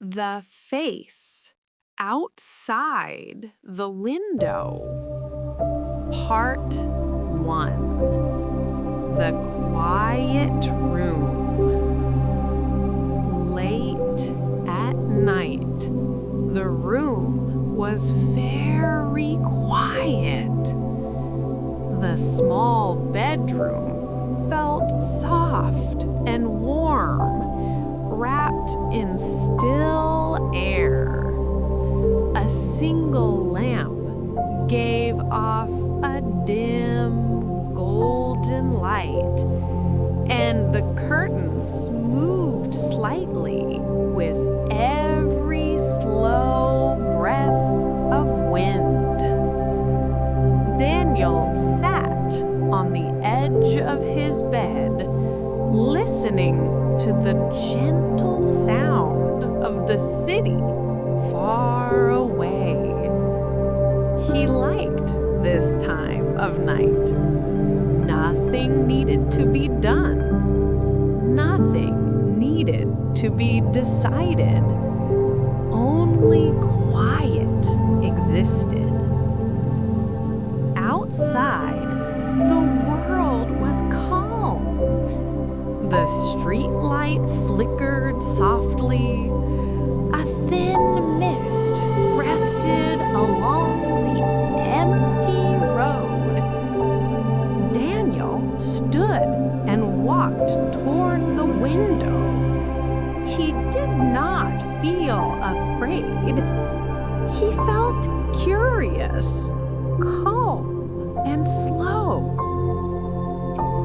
The face outside the window. Part 1. The quiet room. Late at night, the room was very quiet. The small bedroom felt soft and warm, wrapped in still air. A single lamp gave off a dim golden light, and the curtains moved slightly with every slow breath of wind. Daniel sat on the edge of his bed, listening to the gentle sound of the city far away. He liked this time of night. Nothing needed to be done. Nothing needed to be decided. Only quiet existed. Outside, the world was calm. The street light flickered softly. A thin mist rested along the empty road. Daniel stood and walked toward the window. He did not feel afraid. He felt curious, calm, and slow.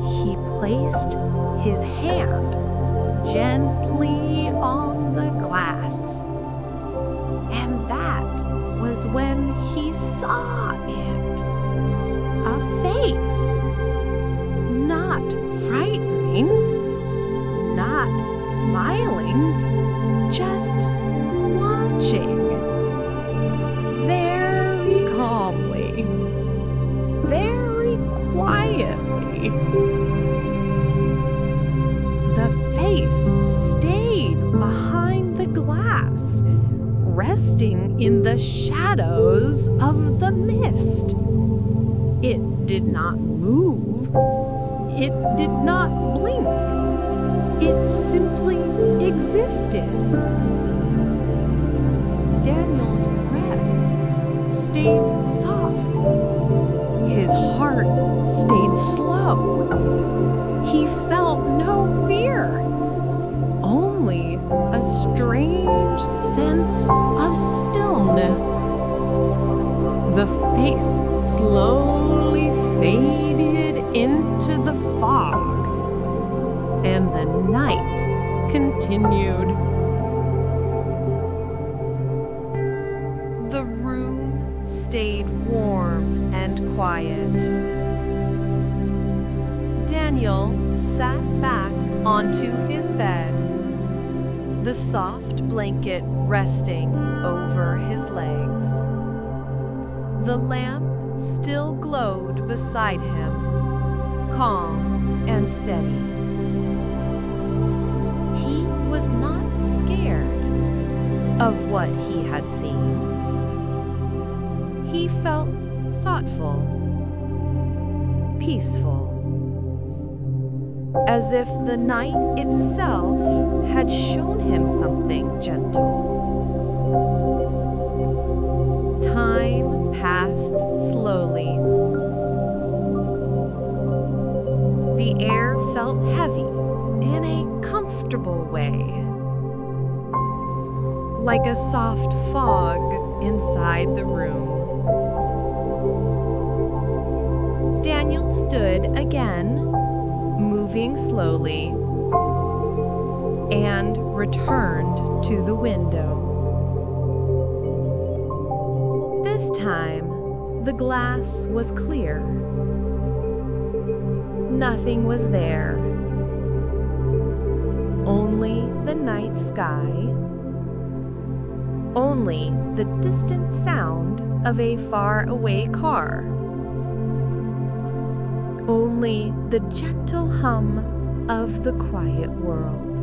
He placed his hand gently on the glass. And that was when he saw it. A face. Not frightening, not smiling, just watching. Very calmly, very quietly. The face stayed behind the glass, resting in the shadows of the mist. It did not move. It did not blink. It simply existed. Daniel's breath stayed soft. His heart stayed slow. He felt no fear, only a strange sense of stillness. The face slowly faded into the fog, and the night continued. The room stayed warm and quiet. Daniel sat back onto his bed, the soft blanket resting over his legs. The lamp still glowed beside him, calm and steady. He was not scared of what he had seen. He felt thoughtful, peaceful, as if the night itself had shown him something gentle. Time passed slowly. The air felt heavy in a comfortable way, like a soft fog inside the room. Daniel stood again, moving slowly, and returned to the window. This time, the glass was clear. Nothing was there. Only the night sky. Only the distant sound of a faraway car. Only the gentle hum of the quiet world.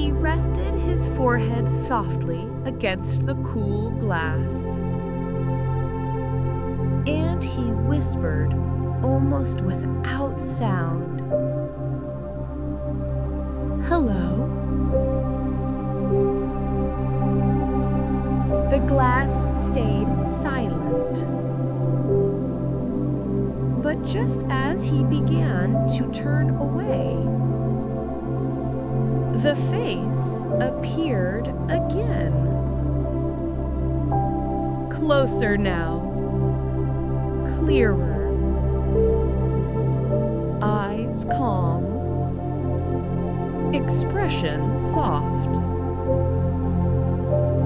He rested his forehead softly against the cool glass, and he whispered, almost without sound, "Hello." The glass stayed silent. But just as he began to turn away, the face appeared again. Closer now, clearer, eyes calm, expression soft.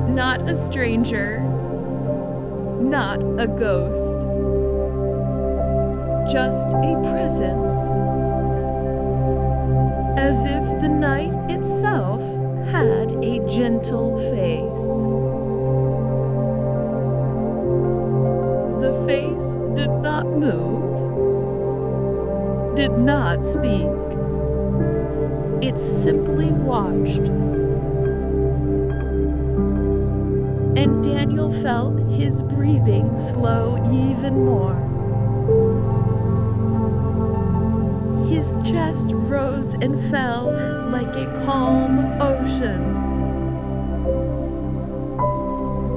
Not a stranger, not a ghost, just a presence, as if the night itself had a gentle face. The face did not move, did not speak. It simply watched. And Daniel felt his breathing slow even more. His chest rose and fell like a calm ocean.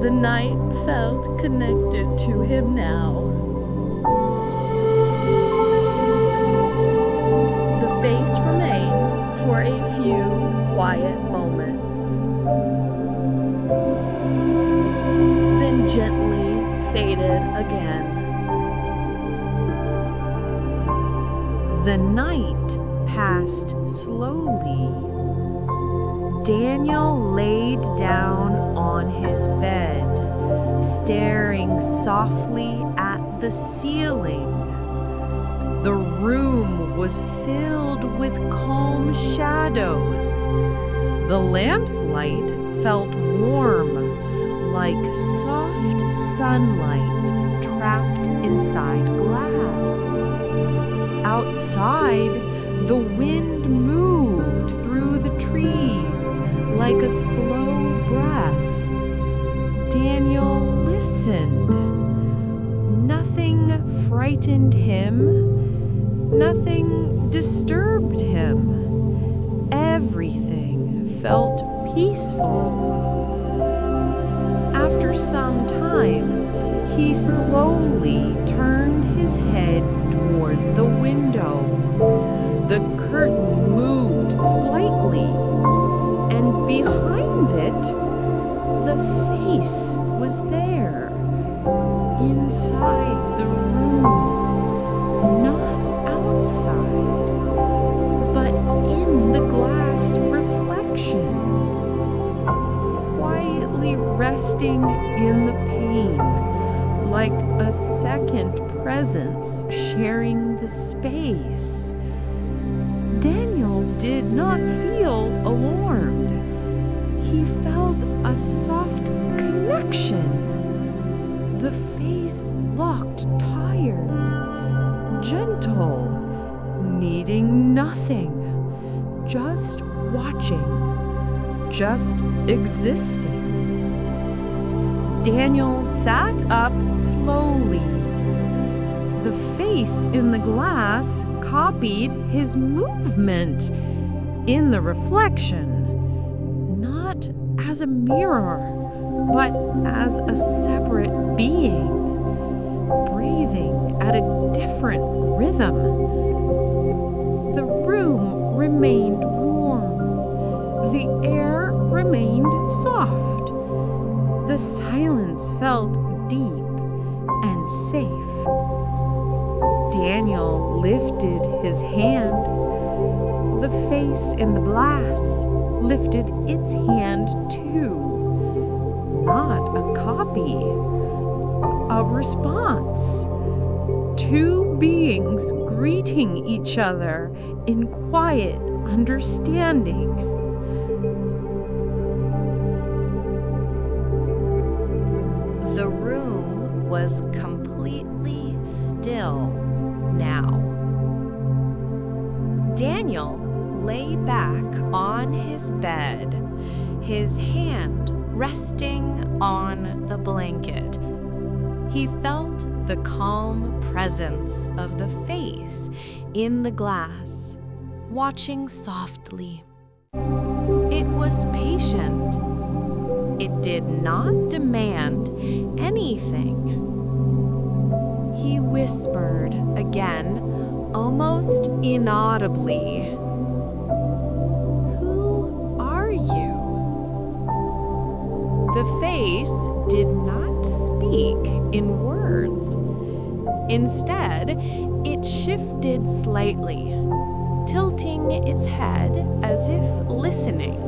The night felt connected to him now. The face remained for a few quiet moments, then gently faded again. The night passed slowly. Daniel laid down on his bed, staring softly at the ceiling. The room was filled with calm shadows. The lamp's light felt warm, like soft sunlight trapped inside glass. Outside, the wind moved through the trees like a slow breath. Daniel listened. Nothing frightened him. Nothing disturbed him. Everything felt peaceful. After some time, he slowly turned his head toward the window. The curtain moved slightly, and behind it, the face was there, inside the room, not outside, but in the glass reflection, quietly resting in the pane, like a second presence sharing the space. Daniel did not feel alarmed. He felt a soft connection. The face looked tired, gentle, needing nothing, just watching, just existing. Daniel sat up slowly. The face in the glass copied his movement in the reflection, not as a mirror, but as a separate being, breathing at a different rhythm. The room remained warm. The air remained soft. The silence felt deep and safe. Daniel lifted his hand. The face in the glass lifted its hand too. Not a copy, a response. Two beings greeting each other in quiet understanding. The room was completely still now. Daniel lay back on his his bed, his hand resting on the blanket. He felt the calm presence of the face in the glass, watching softly. It was patient. It did not demand anything. He whispered again, almost inaudibly, "Who are you?" The face did not speak in words. Instead, it shifted slightly, tilting its head as if listening.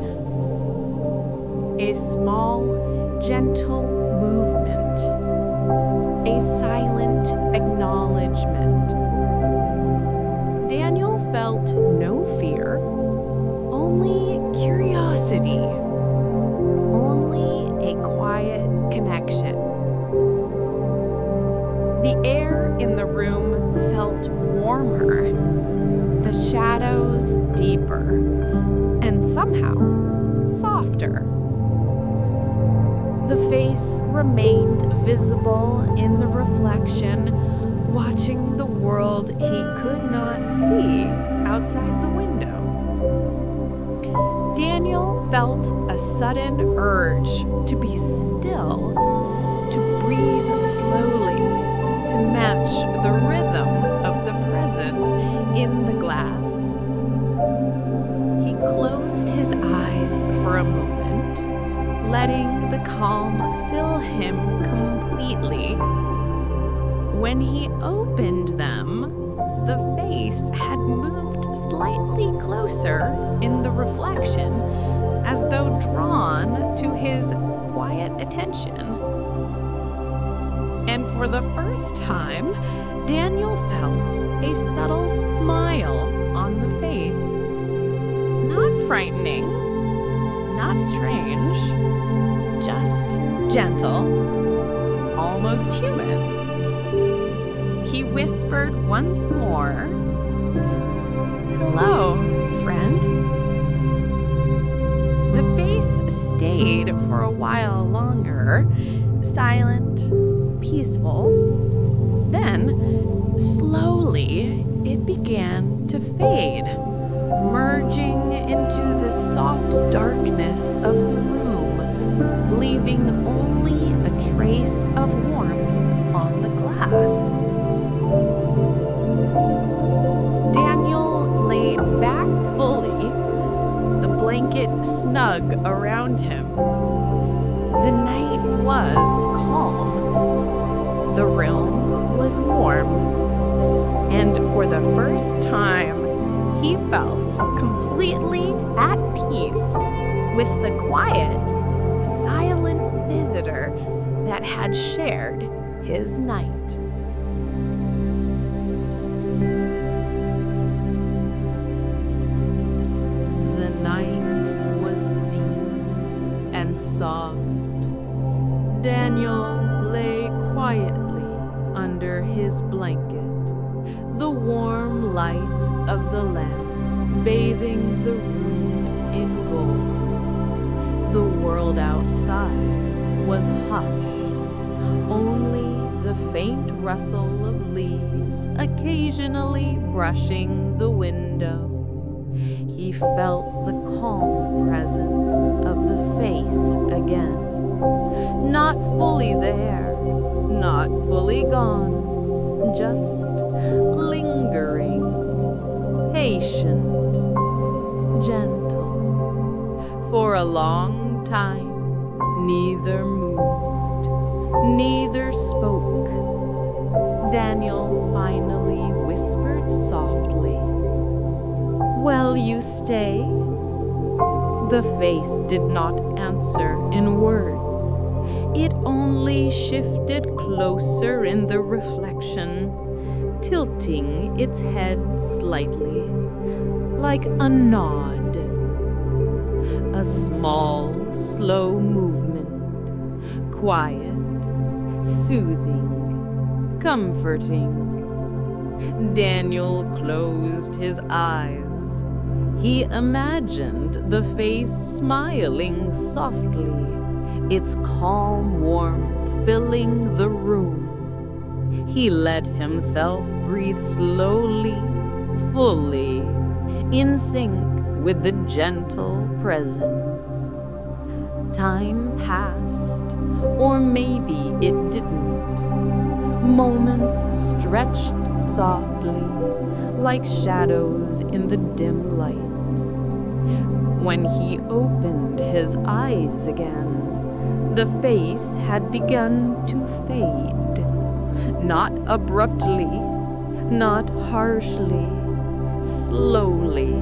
A small, gentle movement, a silent acknowledgement. Daniel felt no fear, only curiosity, only a quiet connection. The air in the room felt warmer, the shadows deeper, and somehow softer. The face remained visible in the reflection, watching the world he could not see outside the window. Daniel felt a sudden urge to be still, to breathe slowly, to match the rhythm of the presence in the glass. He closed his eyes for a moment, letting the calm fill him completely. When he opened them, the face had moved slightly closer in the reflection, as though drawn to his quiet attention. And for the first time, Daniel felt a subtle smile on the face. Not frightening, not strange, just gentle, almost human. He whispered once more, "Hello, friend." The face stayed for a while longer, silent, peaceful. Then, slowly, it began to fade, merging into the soft darkness of the room, leaving only a trace of warmth on the glass. Daniel lay back fully, the blanket snug around him. The night was calm. The room was warm. And for the first time, he felt completely at peace with the quiet, silent visitor that had shared his night. The night was deep and soft. Daniel lay quietly under his blanket, the warm light of the lamp bathing the room in gold. The world outside was hushed, only the faint rustle of leaves occasionally brushing the window. He felt the calm presence of the face again. Not fully there, not fully gone, just lingering, patient, gentle. For a long time, neither moved, neither spoke. Daniel finally whispered softly, "Will you stay?" The face did not answer in words. It only shifted closer in the reflection, tilting its head slightly, like a nod. A small, slow movement, quiet, soothing, comforting. Daniel closed his eyes, He imagined the face smiling softly, its calm warmth filling the room. He let himself breathe slowly, fully, in sync with the gentle presence. Time passed, or maybe it didn't. Moments stretched softly, like shadows in the dim light. When he opened his eyes again, the face had begun to fade. Not abruptly, not harshly, slowly,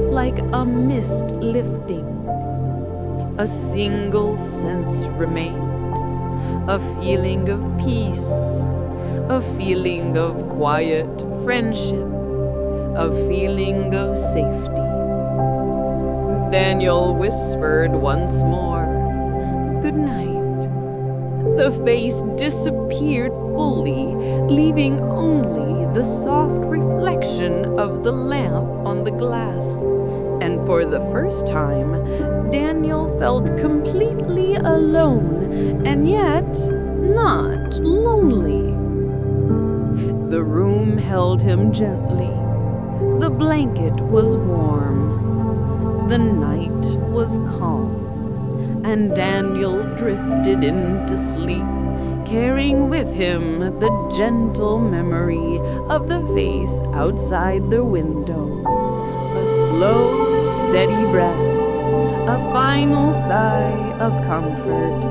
like a mist lifting. A single sense remained, a feeling of peace, a feeling of quiet friendship, a feeling of safety. Daniel whispered once more, "Good night." The face disappeared fully, leaving only the soft reflection of the lamp on the glass. And for the first time, Daniel felt completely alone, and yet not lonely. The room held him gently. The blanket was warm. The night was calm. And Daniel drifted into sleep, carrying with him the gentle memory of the face outside the window. A slow, steady breath, a final sigh of comfort,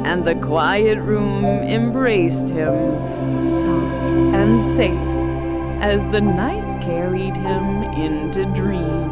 and the quiet room embraced him, soft and safe, as the night carried him into dreams.